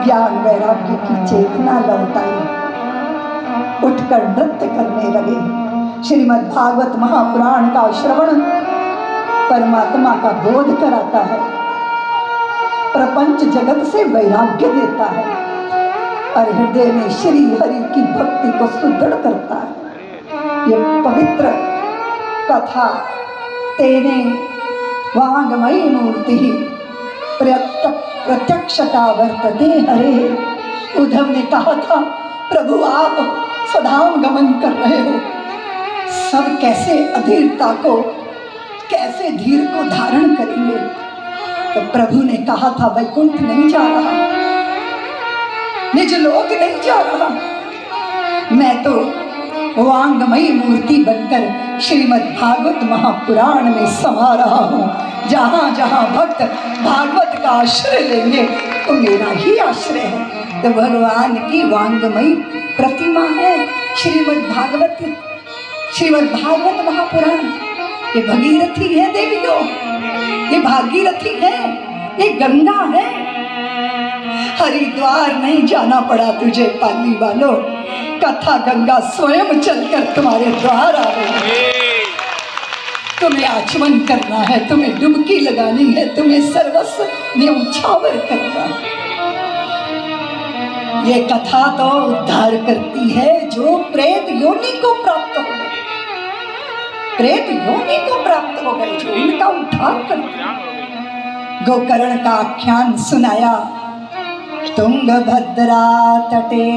ज्ञान वैराग्य की चेतना लौटाई, उठकर नृत्य करने लगे। श्रीमद् भागवत महापुराण का श्रवण परमात्मा का बोध कराता है, प्रपंच जगत से वैराग्य देता है और हृदय में श्री हरि की भक्ति को सुदृढ़ करता है। ये पवित्र कथा तेने वांगमयी मूर्ति प्रत्यक्षता वर्तते हरे। उद्धव ने कहा था, प्रभु आप स्वधाम गमन कर रहे हो, सब कैसे अधीरता को, कैसे धीर को धारण करेंगे। तो प्रभु ने कहा था, वैकुंठ नहीं जा रहा, निज लोक नहीं जा रहा, मैं तो वांगमयी मूर्ति बनकर श्रीमद् भागवत महापुराण में समा रहा हूँ। जहाँ जहाँ भक्त भागवत का आश्रय लेंगे तो मेरा ही आश्रय है। तो भगवान की वांगमयी प्रतिमा है श्रीमद् भागवत महापुराण। ये भगीरथी है देवियों, ये भागीरथी है, ये गंगा है। हरिद्वार नहीं जाना पड़ा तुझे पाली वालों, कथा गंगा स्वयं चलकर तुम्हारे द्वार आ रही है। तुम्हें आचमन करना है, तुम्हें डुबकी लगानी है, तुम्हें सर्वस्व न्यौछावर करना है। ये कथा तो उद्धार करती है जो प्रेत योनि को प्राप्त हो गए, प्रेत योनि को प्राप्त हो गए, जो उनका उद्धार करती है। गोकर्ण का आख्यान सुनाया, तुंगभद्रा तटे।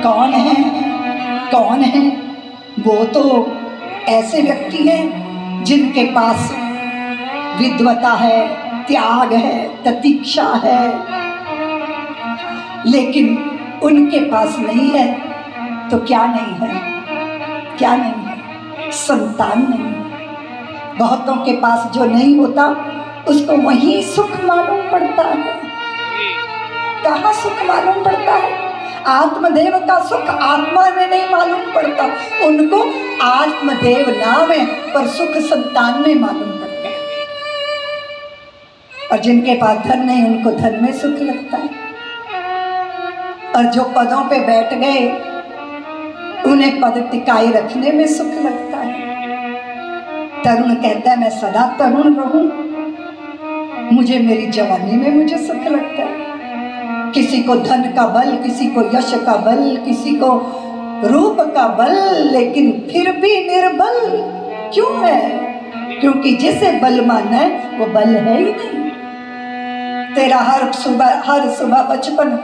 कौन है, कौन है? वो तो ऐसे व्यक्ति हैं जिनके पास विद्वता है, त्याग है, प्रतीक्षा है, लेकिन उनके पास नहीं है। तो क्या नहीं है? क्या नहीं है? संतान नहीं है। बहुतों के पास जो नहीं होता उसको वही सुख मालूम पड़ता है। कहाँ सुख मालूम पड़ता है? आत्मदेव का सुख आत्मा में नहीं मालूम पड़ता, उनको आत्मदेव नाम है पर सुख संतान में मालूम पड़ता है। और जिनके पास धन नहीं उनको धन में सुख लगता है, और जो पदों पे बैठ गए उन्हें पद टिकाए रखने में सुख लगता है। तरुण कहता है मैं सदा तरुण रहूं, मुझे मेरी जवानी में मुझे सुख लगता है। किसी को धन का बल, किसी को यश का बल, किसी को रूप का बल, लेकिन फिर भी निर्बल क्यों है? क्योंकि जिसे बल माना है वो बल है ही नहीं। तेरा हर सुबह बचपन,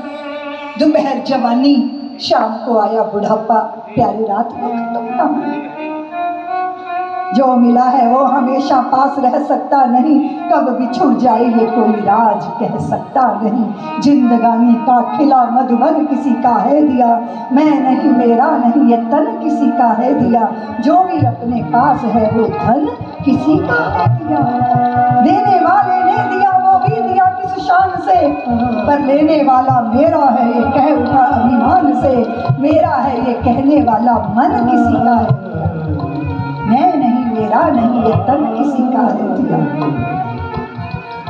दोपहर जवानी, शाम को आया बुढ़ापा, प्यारी रात को खत्म कहानी। जो मिला है वो हमेशा पास रह सकता नहीं, कब भी छूट जाए ये कोई राज कह सकता नहीं। जिंदगानी का खिला मधुबन किसी का है दिया, मैं नहीं मेरा नहीं ये तन किसी का है दिया। जो भी अपने पास है वो धन किसी का है दिया। देने वाले ने दिया वो भी दिया किस शान से, पर लेने वाला मेरा है ये कह उठा अभिमान से। मेरा है ये कहने वाला मन किसी का है, मैं नहीं मेरा नहीं ये तन किसी का है दिया।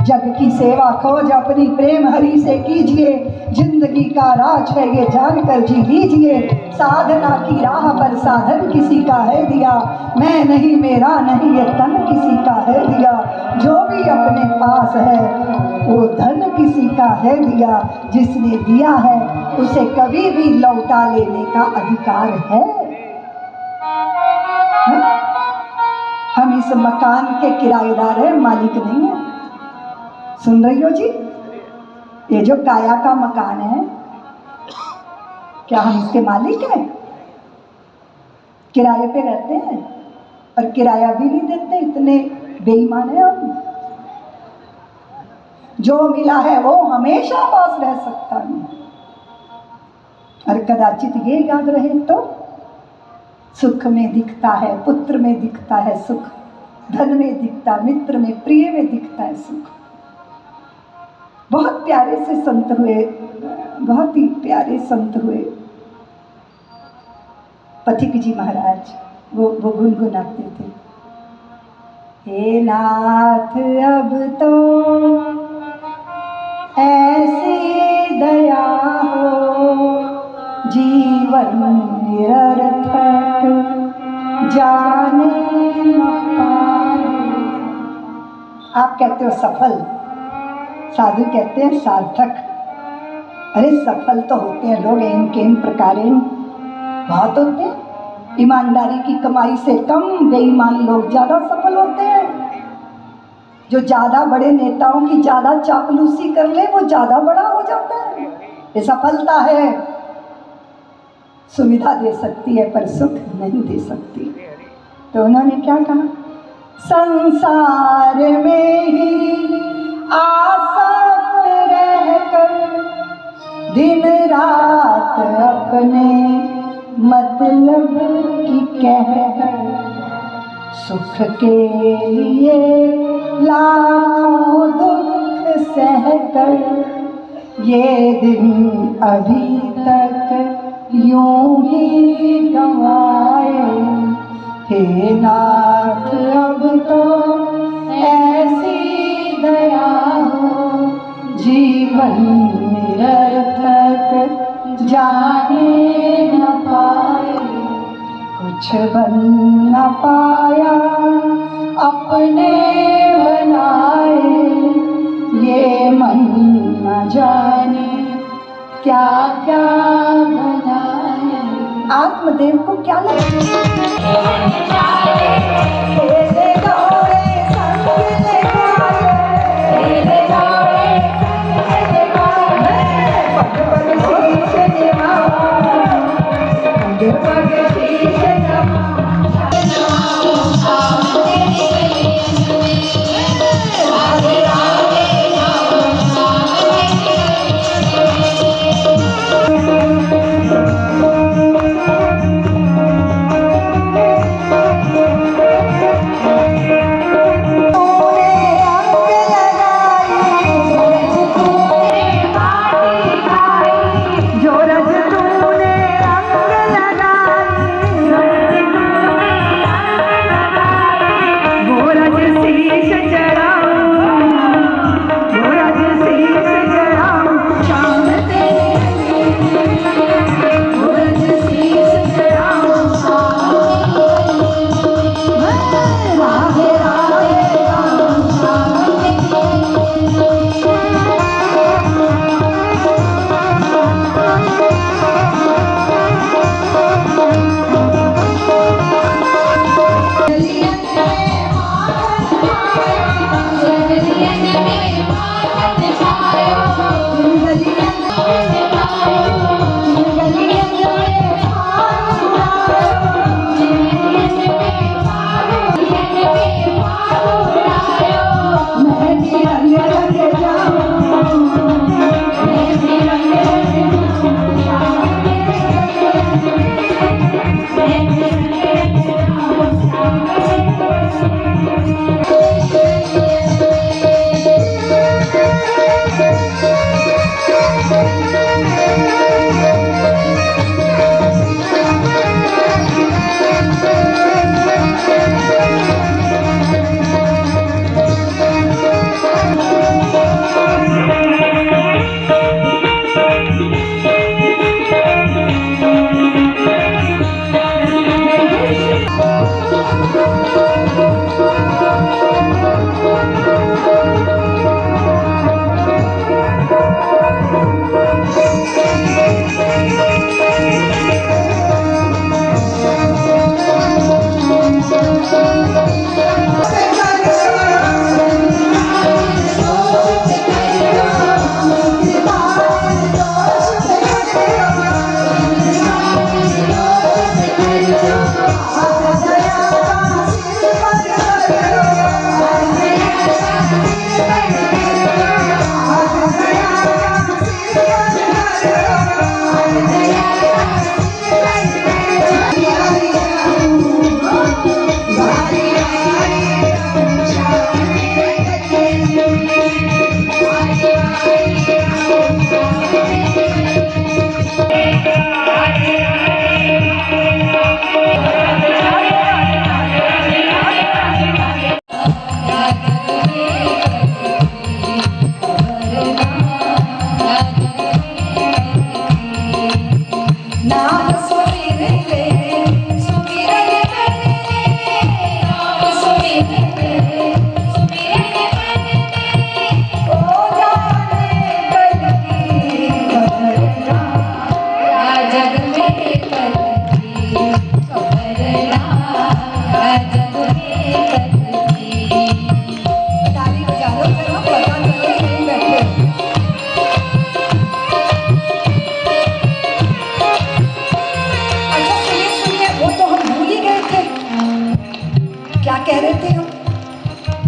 जग की सेवा खोज अपनी प्रेम हरि से कीजिए, जिंदगी का राज है ये जानकर जी लीजिए। साधना की राह पर साधन किसी का है दिया, मैं नहीं मेरा नहीं ये तन किसी का है दिया। जो भी अपने पास है वो धन किसी का है दिया, जिसने दिया है उसे कभी भी लौटा लेने का अधिकार है। हम इस मकान के किराएदार हैं, मालिक नहीं है। सुन रही हो जी? ये जो काया का मकान है, क्या हम इसके मालिक हैं? किराए पे रहते हैं और किराया भी नहीं देते, इतने बेईमान हैं हम। जो मिला है वो हमेशा पास रह सकता नहीं, और कदाचित ये याद रहे तो सुख में दिखता है, पुत्र में दिखता है सुख, धन में दिखता, मित्र में, प्रिय में दिखता है सुख। बहुत प्यारे से संत हुए, बहुत ही प्यारे संत हुए पथिक जी महाराज। वो गुनगुनाते थे, हे नाथ अब तो ऐसी दया हो, जीवन निरर्थक जाने न पाए। आप कहते हो सफल, साधु कहते हैं सार्थक। अरे सफल तो होते हैं लोग इन के इन प्रकारेण बहुत होते हैं। ईमानदारी की कमाई से कम बेईमान लोग ज़्यादा सफल होते हैं। जो ज़्यादा बड़े नेताओं की ज़्यादा चापलूसी कर ले वो ज़्यादा बड़ा हो जाता है। ये सफलता है, सुविधा दे सकती है पर सुख नहीं दे सकती। तो उन्होंने क्या कहा, संसार में ही आसक्त रहकर दिन रात अपने मतलब की कहकर, सुख के लिए लाखों दुख सहकर, ये दिन अभी तक यूं ही गंवाए। हे नाथ अब तो ऐसी दया हो, जीवन निरर्थक जाने न पाए। कुछ बन न पाया अपने बनाए, ये मन न जाने क्या क्या बनाए। आत्मदेव को क्या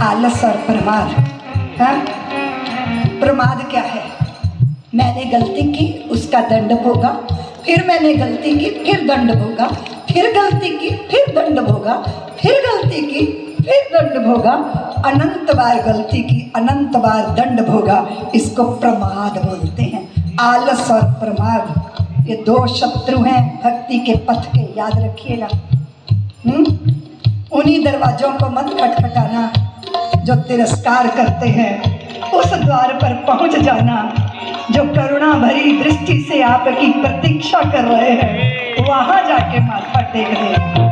आलस और प्रमाद। हाँ, प्रमाद क्या है? मैंने गलती की, उसका दंड भोगा, फिर मैंने गलती की, फिर दंड भोगा, फिर गलती की, फिर दंड भोगा, फिर गलती की, फिर दंड भोगा, अनंत बार गलती की, अनंत बार दंड भोगा। इसको प्रमाद बोलते हैं। आलस और प्रमाद ये दो शत्रु हैं भक्ति के पथ के, याद रखिएगा। उन्हीं दरवाजों को मत खटखटाना जो तिरस्कार करते हैं, उस द्वार पर पहुंच जाना जो करुणा भरी दृष्टि से आपकी प्रतीक्षा कर रहे हैं, वहां जाके माथा टेक दे।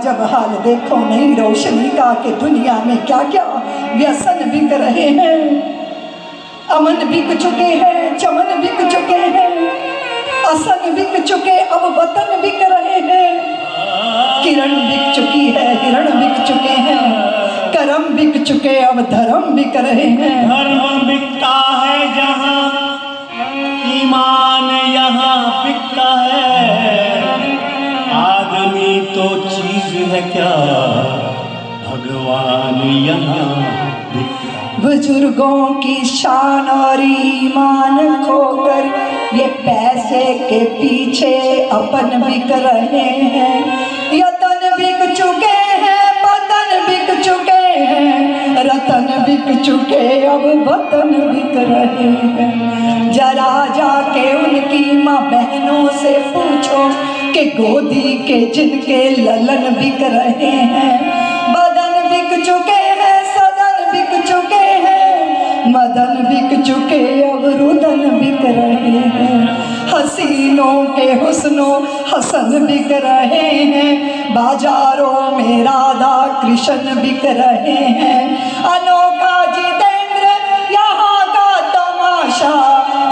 जब हाल देखो नहीं रोशनी का कि दुनिया में क्या क्या व्यसन बिक रहे हैं। अमन बिक चुके हैं, चमन बिक चुके हैं, असन बिक चुके, अब वतन बिक रहे हैं। किरण बिक चुकी है, हिरण बिक चुके हैं, करम बिक चुके, अब धर्म बिक रहे हैं। धर्म बिकता है जहाँ, ईमान यहाँ बिकता है। आदमी तो चीज है क्या, भगवान यहाँ बिकता है। बुजुर्गों की शान और ईमान खोकर ये पैसे के पीछे अपन बिक रहे हैं। यतन बिक चुके हैं, पतन बिक चुके हैं, रतन बिक चुके अब वतन बिक रहे हैं। जरा जाके उनकी माँ बहनों से पूछो कि गोदी के जिनके ललन बिक रहे हैं। बदन बिक चुके हैं, सदन बिक चुके हैं, मदन बिक चुके अब रुदन बिक रहे हैं। हसीनों के हुस्नो हसन बिक रहे हैं, बाजारों में राधा कृष्ण बिक रहे हैं। अनोखा जितेंद्र यहाँ का तमाशा,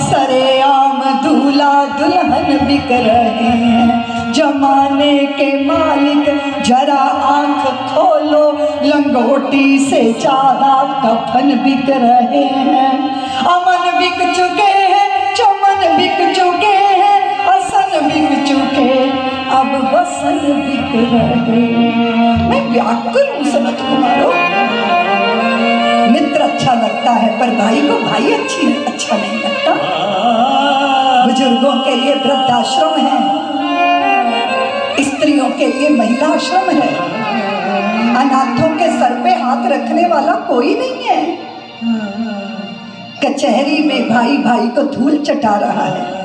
सरेआम दूल्हा दुल्हन बिक रहे हैं। जमाने के मालिक जरा आंख खोलो, लंगोटी से ज्यादा कफन बिक रहे हैं। अमन बिक चुके हैं, चमन बिक चुके हैं, असन बिक चुके अब वसन बिक रहे। मैं व्याकुल हूँ सनत कुमारों। मित्र अच्छा लगता है पर भाई को भाई अच्छा नहीं लगता। बुजुर्गों के लिए वृद्धाश्रम है, स्त्रियों के लिए महिला आश्रम है, अनाथों के सर पे हाथ रखने वाला कोई नहीं है। कचहरी में भाई भाई को धूल चटा रहा है।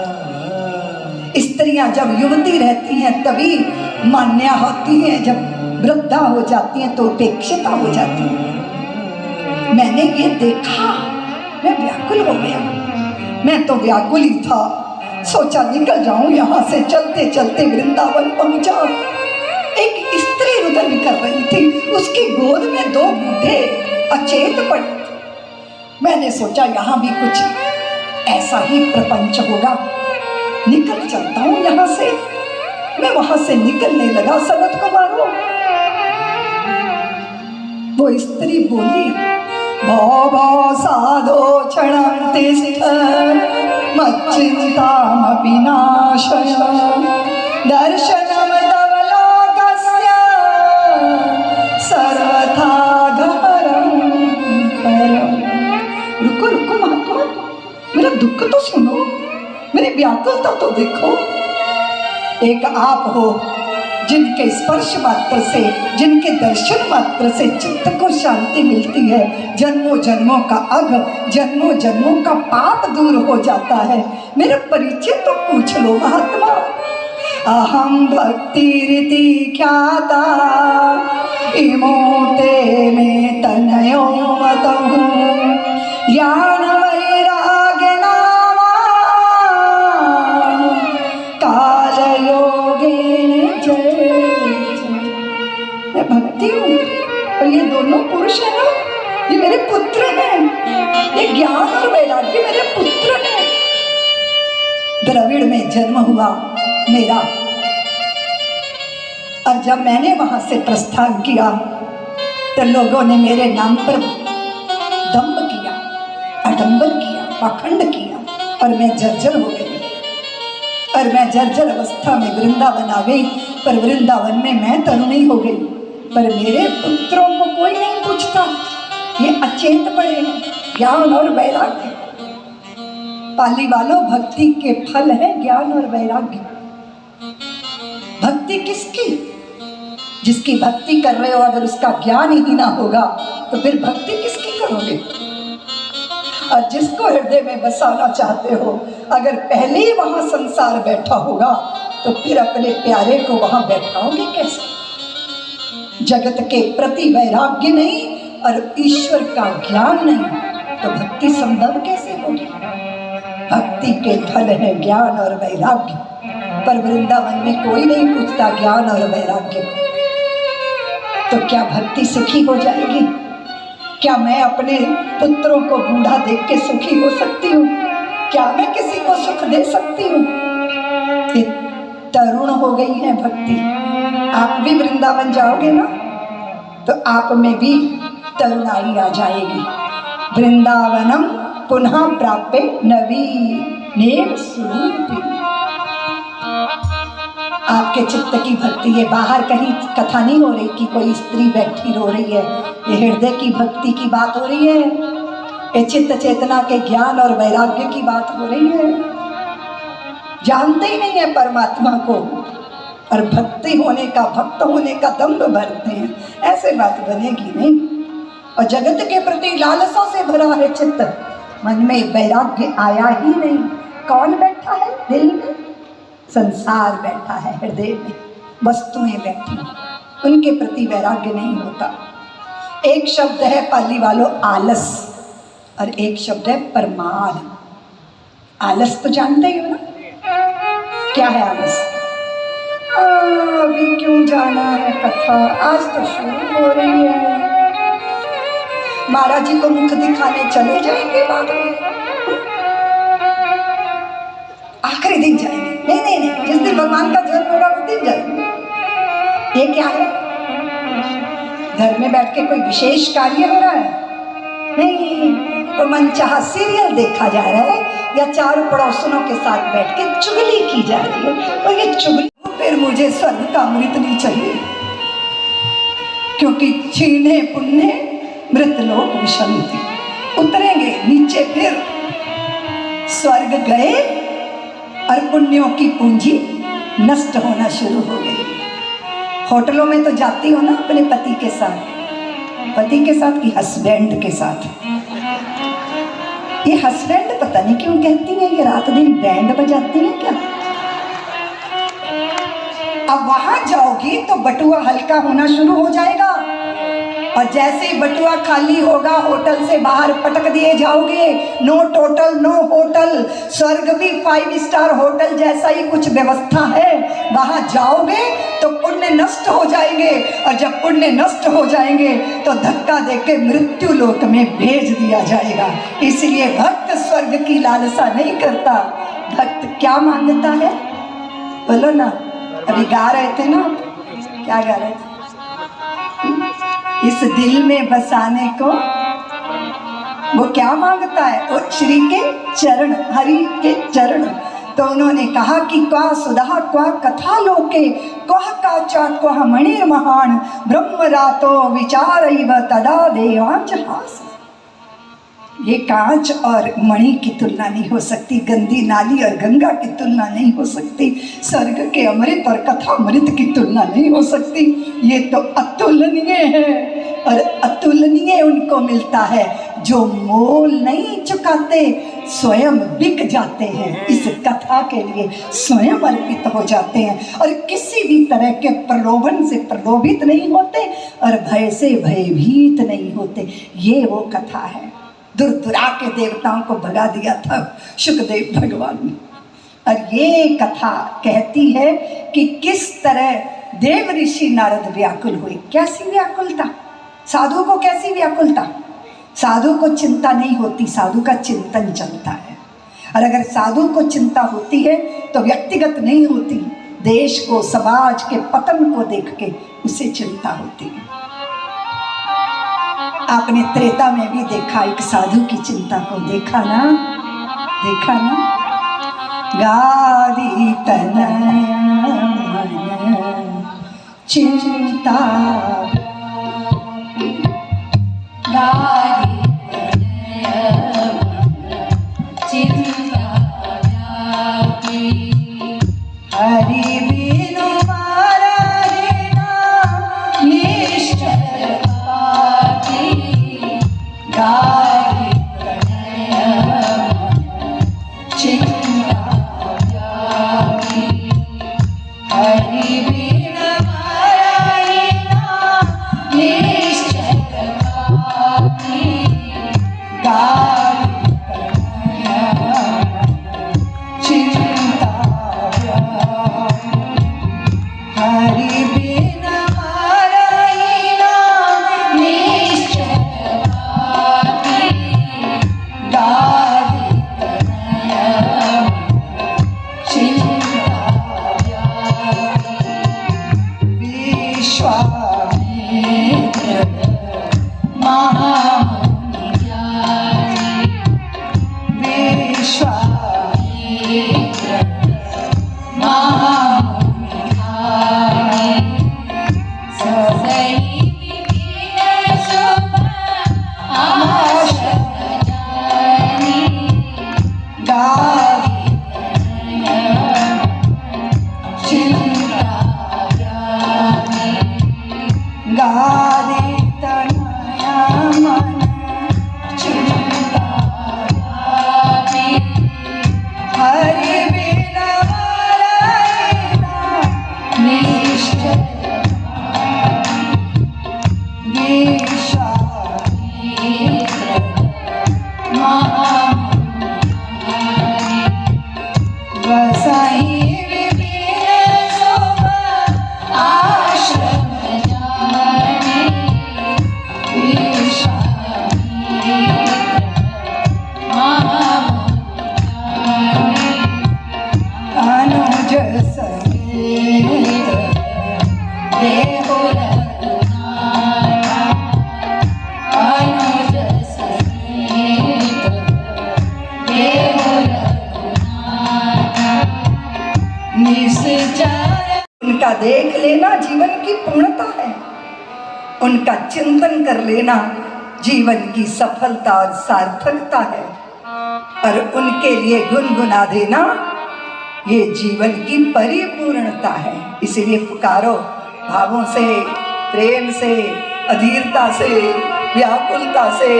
स्त्रियां जब युवती रहती हैं तभी मान्य होती हैं, जब वृद्धा हो जाती हैं तो उपेक्षिता हो जाती हैं। मैंने ये देखा, मैं व्याकुल हो गया। मैं तो व्याकुल ही था, सोचा निकल जाऊं यहाँ से। चलते चलते वृंदावन पहुंचा। एक स्त्री रुदन कर रही थी, उसकी गोद में दो बूढ़े अचेत पड़े। मैंने सोचा यहाँ भी कुछ ऐसा ही प्रपंच होगा, निकल चलता हूँ यहाँ से। मैं वहां से निकलने लगा, सनत कुमारों वो स्त्री बोली, भो भो साधो क्षणं तिष्ठ मच्चिन्तामपि नाशय दर्शनं तव लोकस्य सर्वथा घोरं परम्। रुको रुको महात्मा, मेरा दुख तो सुनो, मेरी व्याकुलता तो देखो। एक आप हो जिनके स्पर्श मात्र से, जिनके दर्शन मात्र से चित्त को शांति मिलती है। जन्मों जन्मों का अघ, जन्मों जन्मों का पाप दूर हो जाता है। मेरा परिचय तो पूछ लो महात्मा। अहम भक्ति रीति ख्याता इमो ते में तनयो मतहु ज्ञान वैराग्य नामा काल योगेन जय। मैं भक्ति हूँ और ये दोनों पुरुष है ना, ये मेरे पुत्र हैं। ये ज्ञान और वैराग्य मेरे पुत्र हैं। द्रविड़ में जन्म हुआ मेरा, और जब मैंने वहां से प्रस्थान किया तो लोगों ने मेरे नाम पर दंभ किया, आडंबर किया, पाखंड किया, और मैं जर्जर हो गई। और मैं जर्जर अवस्था में वृंदावन आ गई। पर वृंदावन में मैं तरुणी हो गई, पर मेरे पुत्रों को कोई नहीं पूछता। ये अचेत पड़े हैं, ज्ञान और वैराग्य। पाली वालों, भक्ति के फल है ज्ञान और वैराग्य। भक्ति किसकी? जिसकी भक्ति कर रहे हो, अगर उसका ज्ञान ही ना होगा तो फिर भक्ति किसकी करोगे? और जिसको हृदय में बसाना चाहते हो, अगर पहले ही वहां संसार बैठा होगा तो फिर अपने प्यारे को वहां बैठाओगे कैसे? जगत के प्रति वैराग्य नहीं और ईश्वर का ज्ञान नहीं तो भक्ति संभव कैसे होगी? भक्ति के फल है ज्ञान और वैराग्य, पर वृंदावन में कोई नहीं पूछता ज्ञान और वैराग्य को। तो क्या भक्ति सुखी हो जाएगी? क्या मैं अपने पुत्रों को बूढ़ा देख के सुखी हो सकती हूँ? क्या मैं किसी को सुख दे सकती हूँ? तरुण हो गई है भक्ति। आप भी वृंदावन जाओगे ना तो आप में भी तरुणाई आ जाएगी। वृंदावनम पुनः प्राप्य नवीनेव स्वरूपी। आपके चित्त की भक्ति, ये बाहर कहीं कथा नहीं हो रही कि कोई स्त्री बैठी रो रही है, ये हृदय की भक्ति की बात हो रही है। ये चित्त चेतना के ज्ञान और वैराग्य की बात हो रही है। जानते ही नहीं है परमात्मा को और भक्ति होने का, भक्त होने का दम्भ भरते हैं। ऐसे बात बनेगी नहीं। और जगत के प्रति लालसा से भरा है चित्त, मन में वैराग्य आया ही नहीं। कौन बैठा है दिल में? संसार बैठा है हृदय में, वस्तुएं बैठी, उनके प्रति वैराग्य नहीं होता। एक शब्द है पाली वालों आलस, और एक शब्द है प्रमाद। आलस तो जानते ही हो ना, क्या है आलस? अभी क्यों जाना है कथा, आज तो शुरू हो रही है, महाराज जी को मुख दिखाने चले जाएंगे बाद में, आखिरी दिन जाएंगे। नहीं, जिस दिन भगवान का जन्म होगा उस दिन जाएंगे। ये क्या है? घर में बैठ के कोई विशेष कार्य हो रहा है? नहीं, तो मनचाहा सीरियल देखा जा रहा है या चारों पड़ोसनों के साथ बैठ के चुगली की जा रही है। और ये चुगली, फिर मुझे स्वर्ग का अमृत नहीं चाहिए, क्योंकि छीने पुण्य मृत लोक विशंति, उतरेंगे नीचे, फिर स्वर्ग गए और पुण्यों की पूंजी नष्ट होना शुरू हो गई। होटलों में तो जाती हो ना अपने पति के साथ कि हस्बैंड के साथ। ये हस्बैंड पता नहीं क्यों कहती है, ये रात दिन बैंड बजाती है क्या? अब वहां जाओगी तो बटुआ हल्का होना शुरू हो जाएगा, और जैसे ही बटुआ खाली होगा होटल से बाहर पटक दिए जाओगे। No total no hotel. स्वर्ग भी 5 स्टार होटल जैसा ही कुछ व्यवस्था है, वहां जाओगे तो पुण्य नष्ट हो जाएंगे, और जब पुण्य नष्ट हो जाएंगे तो धक्का देके मृत्यु लोक में भेज दिया जाएगा। इसलिए भक्त स्वर्ग की लालसा नहीं करता। भक्त क्या मांगता है? बोलो ना, अभी गा रहे थे ना, क्या गा रहे थे? इस दिल में बसाने को वो क्या मांगता है? वो श्री के चरण, हरि के चरण। तो उन्होंने कहा कि क्वा सुधा क्वा कथा लोके क्वा काचा क्वा मणिर महान ब्रह्म रातो विचारैव तदा देवांच हास। ये कांच और मणि की तुलना नहीं हो सकती, गंदी नाली और गंगा की तुलना नहीं हो सकती, स्वर्ग के अमृत और कथा अमृत की तुलना नहीं हो सकती। ये तो अतुलनीय है, और अतुलनीय उनको मिलता है जो मोल नहीं चुकाते, स्वयं बिक जाते हैं, इस कथा के लिए स्वयं अर्पित हो जाते हैं, और किसी भी तरह के प्रलोभन से प्रलोभित नहीं होते, और भय से भयभीत नहीं होते। ये वो कथा है। दुर्दुरा के देवताओं को भगा दिया था शुकदेव भगवान ने। और ये कथा कहती है कि किस तरह देव ऋषि नारद व्याकुल हुए। कैसी व्याकुलता? साधु को कैसी व्याकुलता? साधु को चिंता नहीं होती, साधु का चिंतन चलता है। और अगर साधु को चिंता होती है तो व्यक्तिगत नहीं होती, देश को, समाज के पतन को देख के उसे चिंता होती है। आपने त्रेता में भी देखा एक साधु की चिंता को, देखा ना? गादी तनय मन चिंता, गादी तनय मन चिंता हरि बिनु विश्वामित्र महामुनि ज्ञानी उनका देख लेना जीवन की पूर्णता है, उनका चिंतन कर लेना जीवन की सफलता और सार्थकता है, और उनके लिए गुनगुना देना ये जीवन की परिपूर्णता है। इसलिए पुकारो भावों से, प्रेम से, अधीरता से, व्याकुलता से।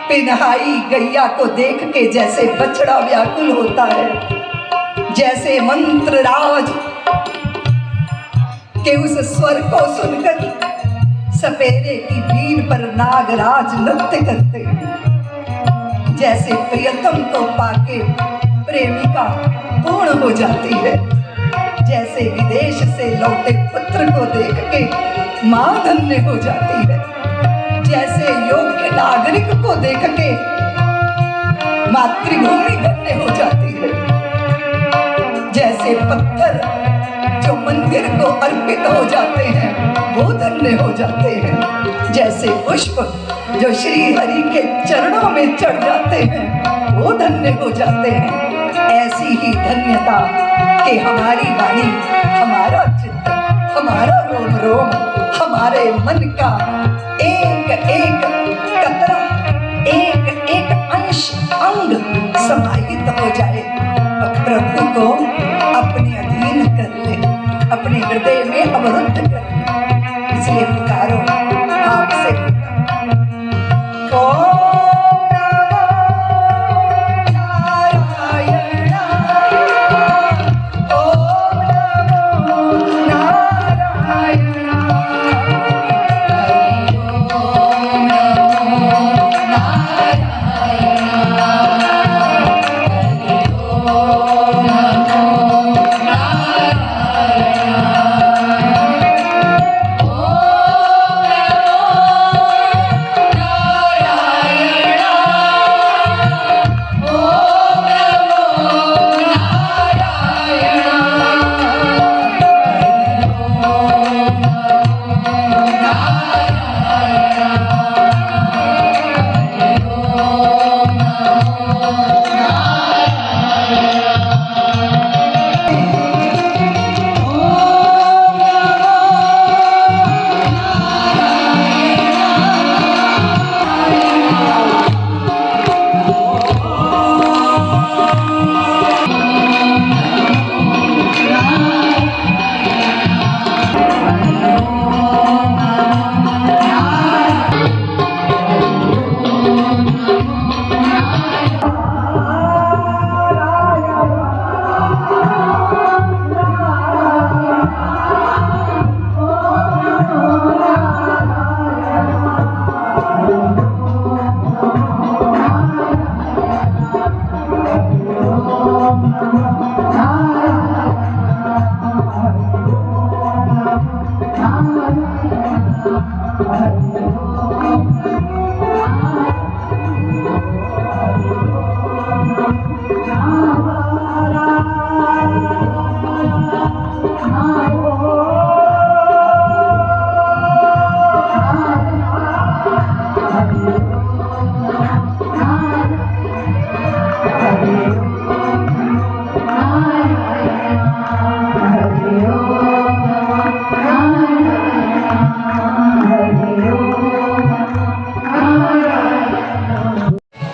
पिनहाई गैया को देख के जैसे बछड़ा व्याकुल होता है, जैसे मंत्र राज के उस स्वर को सुनकर सपेरे की बीन पर नागराज नृत्य करते हैं, जैसे प्रियतम को पाके प्रेमिका पूर्ण हो जाती है, जैसे विदेश से लौटे पुत्र को देख के मां धन्य हो जाती है, जैसे योग्य नागरिक को देख के मातृभूमि धन्य हो जाती है, जैसे पत्थर जो मंदिर को अर्पित हो जाते हैं वो धन्य हो जाते हैं, जैसे पुष्प जो श्री हरि के चरणों में चढ़ जाते हैं वो धन्य हो जाते हैं। ऐसी ही धन्यता कि हमारी वाणी, हमारा चित्त, हमारा रोम रोम, हमारे मन का एक एक कतरा, एक एक अंश अंग समाहित हो जाए और प्रभु को अपने अधीन कर ले, अपने हृदय में अवरुद्ध कर ले। इसलिए पुकारो आपसे,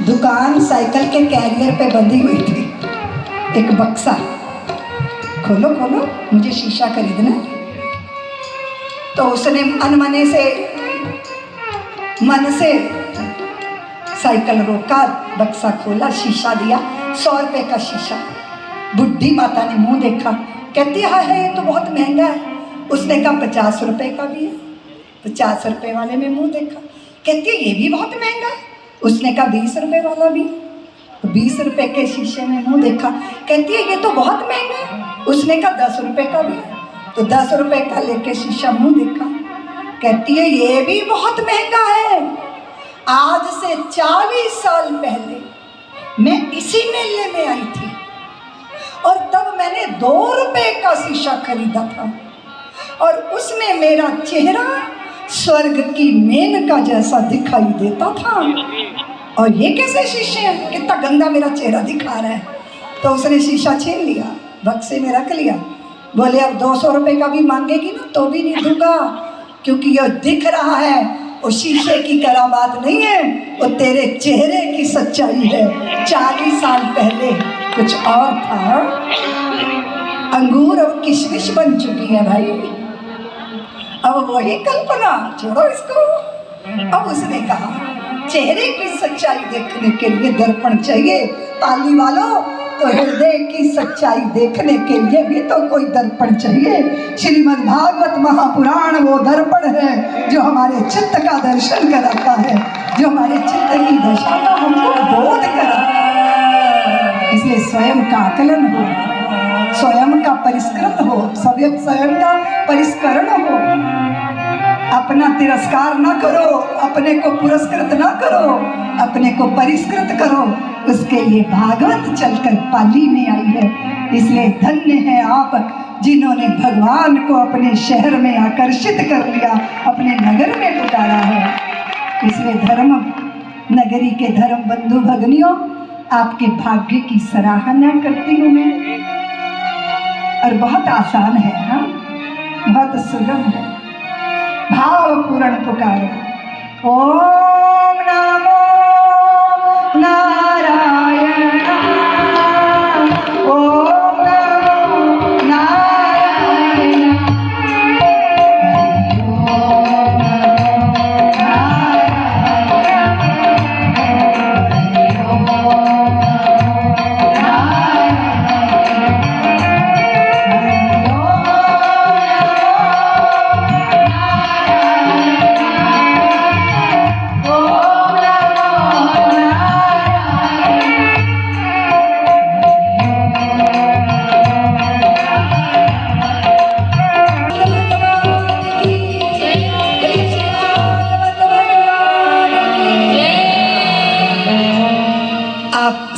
दुकान साइकिल के कैरियर पे बंधी हुई थी, एक बक्सा, खोलो खोलो मुझे शीशा खरीदना। तो उसने अनमने से मन से साइकिल रोका, बक्सा खोला, शीशा दिया, 100 रुपए का शीशा। बुढ़ी माता ने मुंह देखा, कहती है ये तो बहुत महंगा है। उसने कहा 50 रुपए का भी है। 50 रुपए वाले में मुंह देखा, कहती है ये भी बहुत महंगा है। उसने कहा 20 रुपए वाला भी। 20 रुपए के शीशे में मुंह देखा, कहती है ये तो बहुत महंगा है। उसने कहा 10 रुपए का भी। तो 10 रुपए का लेके शीशा मुंह देखा, कहती है ये भी बहुत महंगा है। आज से 40 साल पहले मैं इसी मेले में आई थी और तब मैंने 2 रुपए का शीशा खरीदा था और उसमें मेरा चेहरा स्वर्ग की मेनका जैसा दिखाई देता था। और ये कैसे शीशे हैं, कितना गंदा मेरा चेहरा दिखा रहा है। तो उसने शीशा छीन लिया, बक्से में रख लिया, बोले अब 200 रुपये का भी मांगेगी ना तो भी नहीं दूंगा, क्योंकि ये दिख रहा है वो शीशे की करामात नहीं है, वो तेरे चेहरे की सच्चाई है। 40 साल पहले कुछ और था, अंगूर अब किशमिश बन चुकी है भाई। अब वही कल्पना, छोड़ो इसको। अब उसने कहा चेहरे की सच्चाई देखने के लिए दर्पण चाहिए, ताली वालों तो हृदय की सच्चाई देखने के लिए भी तो कोई दर्पण चाहिए। श्रीमद् भागवत महापुराण वो दर्पण है जो हमारे चित्त का दर्शन कराता है, जो हमारे चित्त की दशा का हमको बोध कराता है। इसलिए स्वयं का आकलन हो, स्वयं का परिष्कृत हो, स्वयं का परिष्करण हो। अपना तिरस्कार ना करो, अपने को पुरस्कृत ना करो, अपने को परिष्कृत करो। उसके लिए भागवत चलकर पाली में आई है। इसलिए धन्य है आप जिन्होंने भगवान को अपने शहर में आकर्षित कर लिया, अपने नगर में पुकारा है। इसलिए धर्म नगरी के धर्म बंधु भगनियों, आपके भाग्य की सराहना करती हूँ मैं। और बहुत आसान है, हाँ, बहुत सुगम है। भावपूर्ण पुकारो, ओम नमो नारायण, ओम नमो नारायण, ओम नमो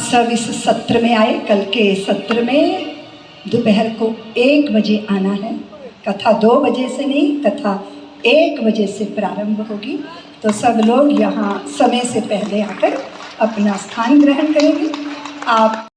सब इस सत्र में आए। कल के सत्र में दोपहर को 1 बजे आना है। कथा 2 बजे से नहीं, कथा 1 बजे से प्रारंभ होगी। तो सब लोग यहाँ समय से पहले आकर अपना स्थान ग्रहण करेंगे। आप